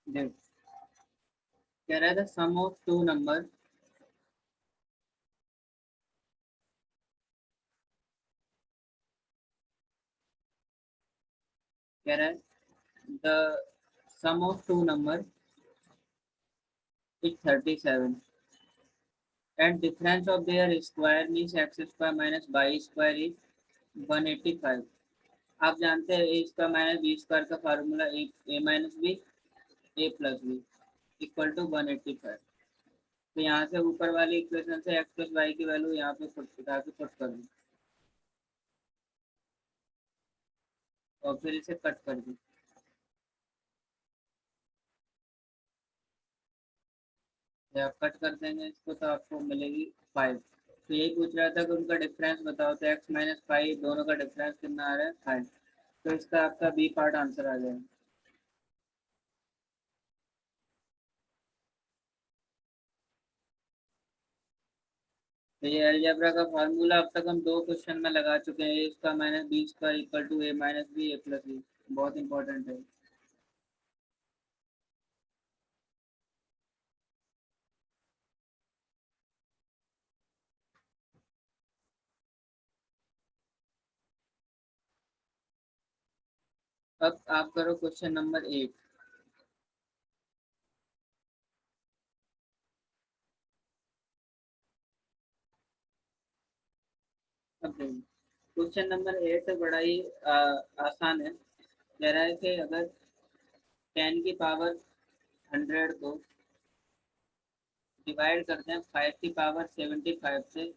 देख, कह रहा था सम ऑफ टू नंबर कह रहा है the sum of two number is 37 and difference of their square means x square minus y square is 185। आप जानते हैं ए स्क्वायर माइनस बी स्क्वायर का formula a minus B A plus b equal to 185। तो यहाँ से ऊपर वाली equation से एक्स प्लस वाई की वैल्यू यहाँ पे पुट उठा के पुट कर दूँ और फिर इसे कट कर दूँ। जब कट कर देंगे इसको तो आपको मिलेगी 5। तो यही पूछ रहा था कि उनका डिफरेंस बताओ, तो एक्स माइनस 5 दोनों का डिफरेंस कितना आ रहा है 5। तो इसका आपका बी पार्ट आंसर आ जाएगा। तो ये अलजेब्रा का फार्मूला अब तक हम दो क्वेश्चन में लगा चुके हैं, ए square minus B square equal to A minus B A plus B. बहुत इंपॉर्टेंट है। अब आप करो क्वेश्चन नंबर 8। अब क्वेश्चन नंबर 8 बड़ा ही आसान है। कह रहा है कि अगर 10 की पावर 100 को डिवाइड करते हैं 5 की पावर 75 से,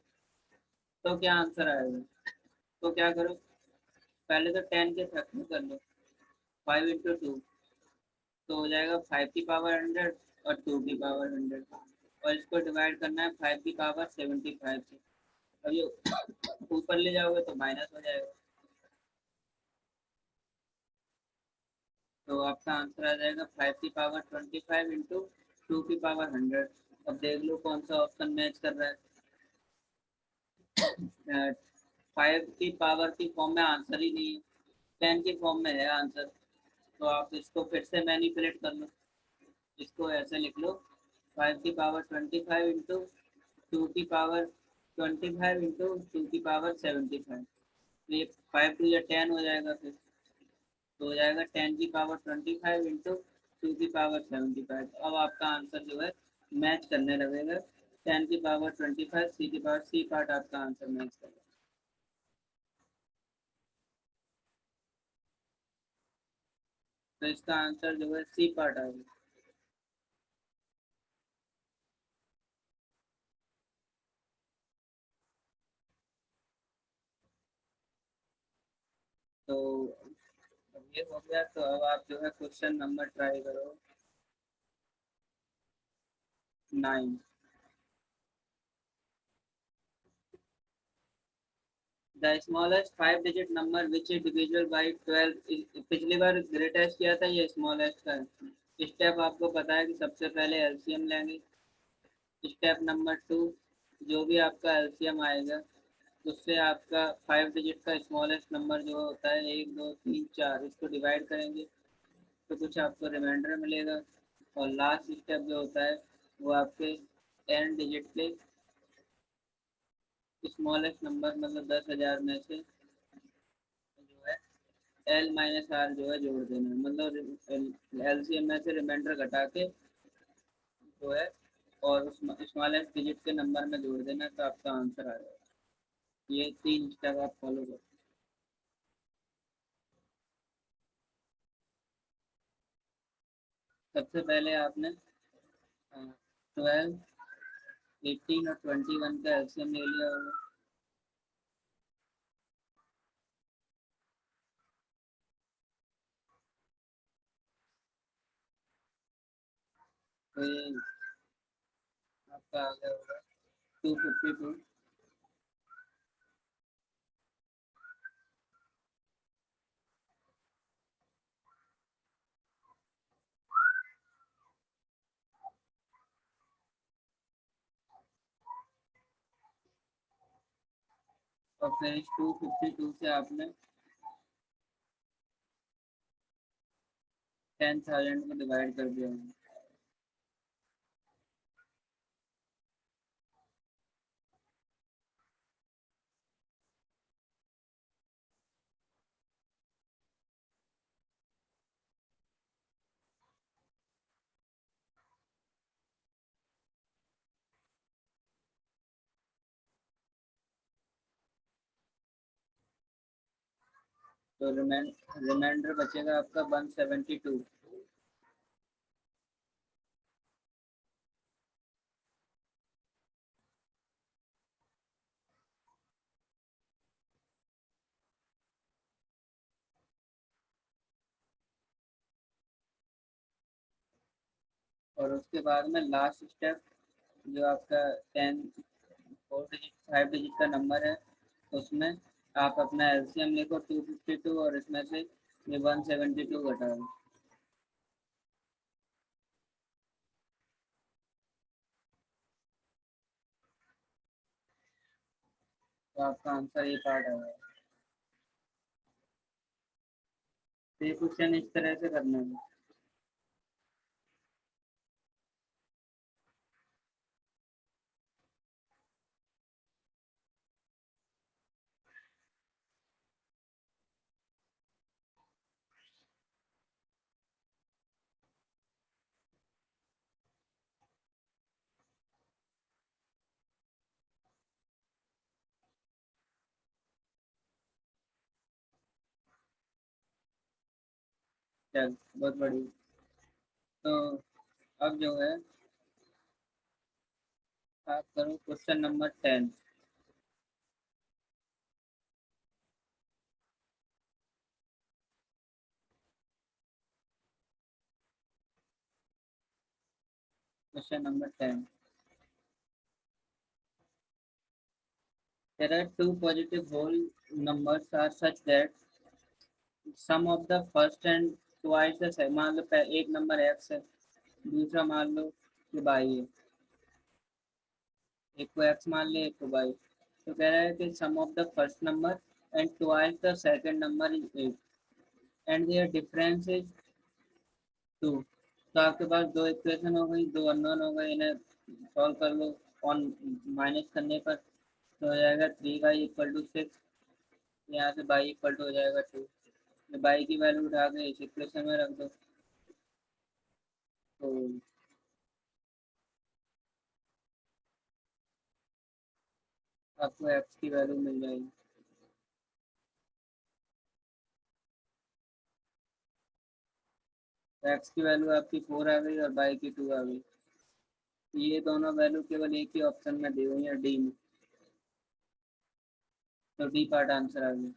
तो क्या आंसर आएगा। तो क्या करो, पहले तो 10 के फैक्टर कर लो, 5 इंटू टू तो हो जाएगा 5 की पावर 100 और 2 की पावर 100, और इसको डिवाइड करना है 5 की पावर 75 से। अब ये ऊपर ले जाओगे तो माइनस हो जाएगा, तो आपका आंसर आ जाएगा 5 की पावर 25 इंटू 2 की पावर 100। अब देख लो कौन सा ऑप्शन मैच कर रहा है। 5 की पावर की फॉर्म में आंसर ही नहीं है, 10 की फॉर्म में है आंसर। तो आप इसको फिर से मैनिपुलेट कर लो, इसको ऐसे लिख लो 5 की पावर 25 इंटू 2 की पावर 25 इंटू 2 की पावर 75। तो ये 5 टू या 10 हो जाएगा, फिर तो हो जाएगा 10 की पावर 25 इंटू 2 की पावर 75। अब आपका आंसर जो है मैच करने लगेगा, 10 की पावर 25 सी की पावर सी पार्ट आपका आंसर मैच करेगा। तो इसका आंसर जो है सी पार्ट आएगा। तो अब ये हो गया, तो अब आप जो है क्वेश्चन नंबर ट्राई करो 9। The smallest 5 digit number which is divisible by 12। पिछली बार ग्रेटेस्ट किया था, ये स्मॉलेस्ट का है। स्टेप आपको पता है कि सबसे पहले एलसीएम लेंगे। स्टेप नंबर 2, जो भी आपका एलसीएम आएगा उससे आपका 5 डिजिट का स्मॉलेस्ट नंबर जो होता है 1 2 3 4 इसको डिवाइड करेंगे तो कुछ आपको रिमाइंडर मिलेगा। और लास्ट स्टेप जो होता है वो आपके n डिजिट के स्मॉलेस्ट नंबर मतलब 10,000 में से जो है एल माइनस आर जो है जोड़ देना है, मतलब एलसीएम में से रिमाइंडर घटा के जो है और उस स्मॉलेस्ट डिजिट के नंबर में जोड़ देना है, तो आपका आंसर आ जाएगा। ये 3 स्टेप आप फॉलो करो। सबसे पहले आपने 12, 18 और 21 का एलसीएम ले लिया होगा। तो ये आपका आ गया होगा 252। और फिर इस 252 से आपने 10,000 को डिवाइड कर दिया मैंने। तो रिमाइंडर बचेगा आपका 172। और उसके बाद में लास्ट स्टेप जो आपका 5 डिजिट का नंबर है, उसमें आप अपना एलसीएम लिखो 252 और इसमें से ये 172 घटा दो। तो आपका आंसर ये पार्ट आएगा। तो ये क्वेश्चन इस तरह से करना है। चल बहुत बढ़िया। तो अब जो है आप करो question number 10। Question number 10। There are two positive whole numbers are such that sum of the first and twice the same। मान लो एक नंबर x है, दूसरा मान लो कि y है। एक को x मान ले, एक को y। तो कह रहा है कि sum of the first number and twice the second number is 8 and their difference is 2। तो आपके पास दो इक्वेशन हो गई, दो अननोन हो गए, इन्हें सॉल्व कर लो। ऑन माइनस करने पर तो हो जाएगा 3y = 6। यहाँ से y = हो जाएगा 2। y की वैल्यू उठा के इस इक्वेशन में रख दो। तो आपको x की वैल्यू मिल जाएगी। x की वैल्यू आपकी 4 आ गई और y की 2 आ गई। ये दोनों वैल्यू केवल एक ही ऑप्शन में दी हुई है, डी में। तो डी पार्ट आंसर आ गया।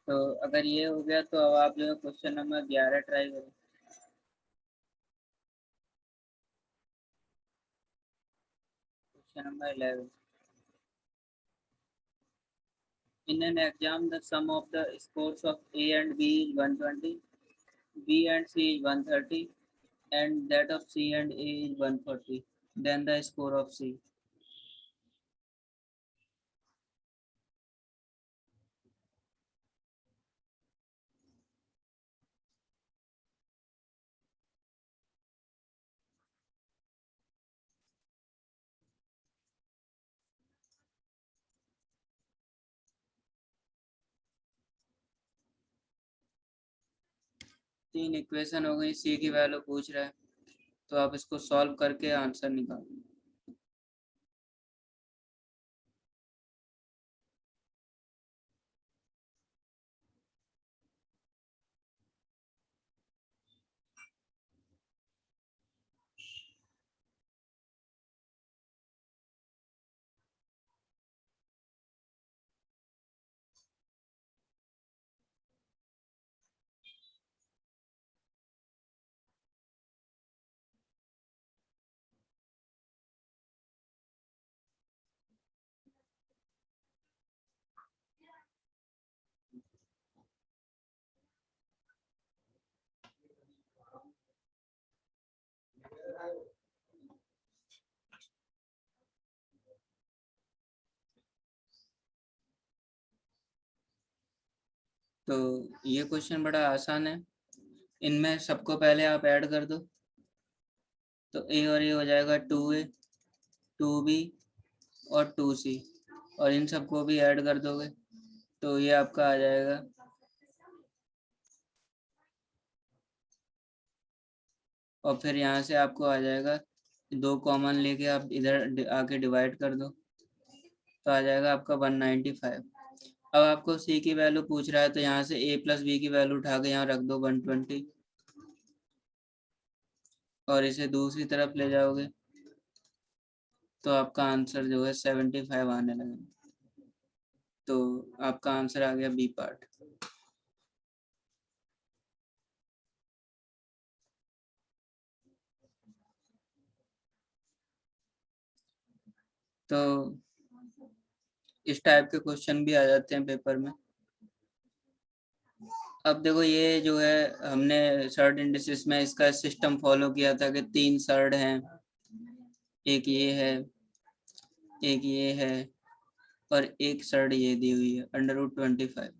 तो अगर ये हो गया तो अब आप जो है क्वेश्चन नंबर 11 ट्राई करें। Question number 11। In an exam, the sum of the scores of A and B is 120, B and C is 130, and that of C and A is 140. Then the score of C. 3 equation हो गई, C की value पूछ रहा है, तो आप इसको solve करके आंसर निकालो। तो ये क्वेश्चन बड़ा आसान है। इनमें सबको पहले आप ऐड कर दो, तो ए और ए हो जाएगा 2a 2b और 2c, और इन सबको भी ऐड कर दोगे तो ये आपका आ जाएगा और फिर यहाँ से आपको आ जाएगा 2 कॉमन लेके आप इधर आके डिवाइड कर दो तो आ जाएगा आपका 195। अब आपको सी की वैल्यू पूछ रहा है तो यहाँ से ए प्लस बी की वैल्यू उठा के यहाँ रख दो 120 और इसे दूसरी तरफ ले जाओगे तो आपका आंसर जो है 75 आने लगेगा। तो आपका आंसर आ गया बी पार्ट। तो इस टाइप के क्वेश्चन भी आ जाते हैं पेपर में। अब देखो ये जो है हमने सर्ड इंडिसेस में इसका सिस्टम फॉलो किया था कि 3 सर्ड हैं, एक ये है, एक ये है और एक सर्ड ये दी हुई है √25।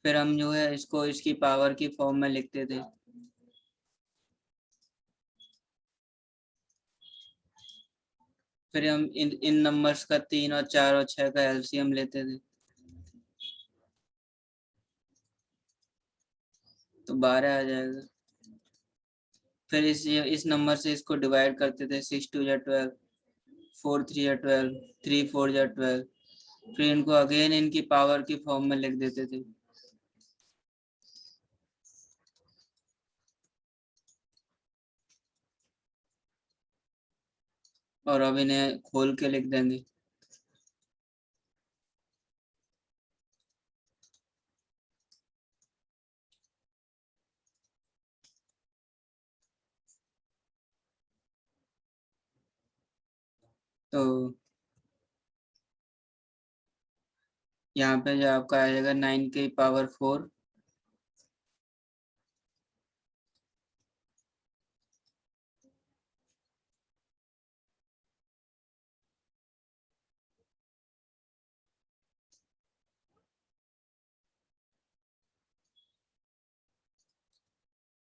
फिर हम जो है इसको इसकी पावर की फॉर्म में लिखते थे। फिर हम इन नंबर्स का 3 और 4 और 6 का एलसीएम लेते थे तो 12 आ जाएगा। फिर इस नंबर से इसको डिवाइड करते थे, 6 2 या 12, 4 3 या 12, 3 4 या 12। फिर इनको अगेन इनकी पावर की फॉर्म में लिख देते थे। और अब इन्हें खोल के लिख देंगे। तो यहाँ पे जो आपका आएगा 9 की पावर 4,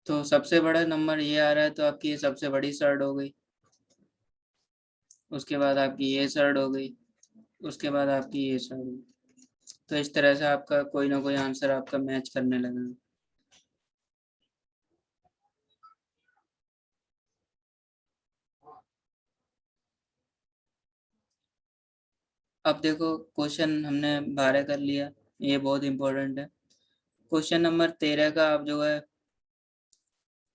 तो सबसे बड़ा नंबर ये आ रहा है तो आपकी ये सबसे बड़ी सर्ड हो गई। उसके बाद आपकी ये सर्ड हो गई, उसके बाद आपकी ये सर्ड हो गई। तो इस तरह से आपका कोई ना कोई आंसर आपका मैच करने लगेगा। अब देखो क्वेश्चन हमने 12 कर लिया, ये बहुत इंपॉर्टेंट है। क्वेश्चन नंबर 13 का आप जो है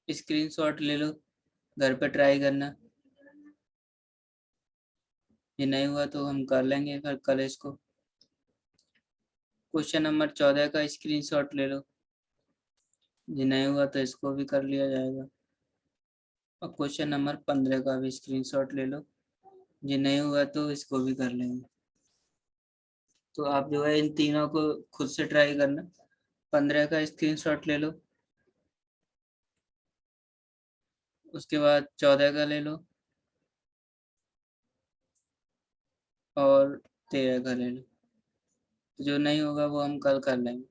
स्क्रीनशॉट ले लो, घर पे ट्राई करना। ये नहीं हुआ तो हम कर लेंगे फिर कल इसको। क्वेश्चन नंबर 14 का स्क्रीनशॉट ले लो, ये नहीं हुआ तो इसको भी कर लिया जाएगा। और क्वेश्चन नंबर 15 का भी स्क्रीनशॉट ले लो, ये नहीं हुआ तो इसको भी कर लेंगे। तो आप जो है इन तीनों को खुद से ट्राई करना। 15 का स्क्रीनशॉट ले लो, उसके बाद 14 का ले लो और 13 का ले लो। जो नहीं होगा वो हम कल कर लेंगे।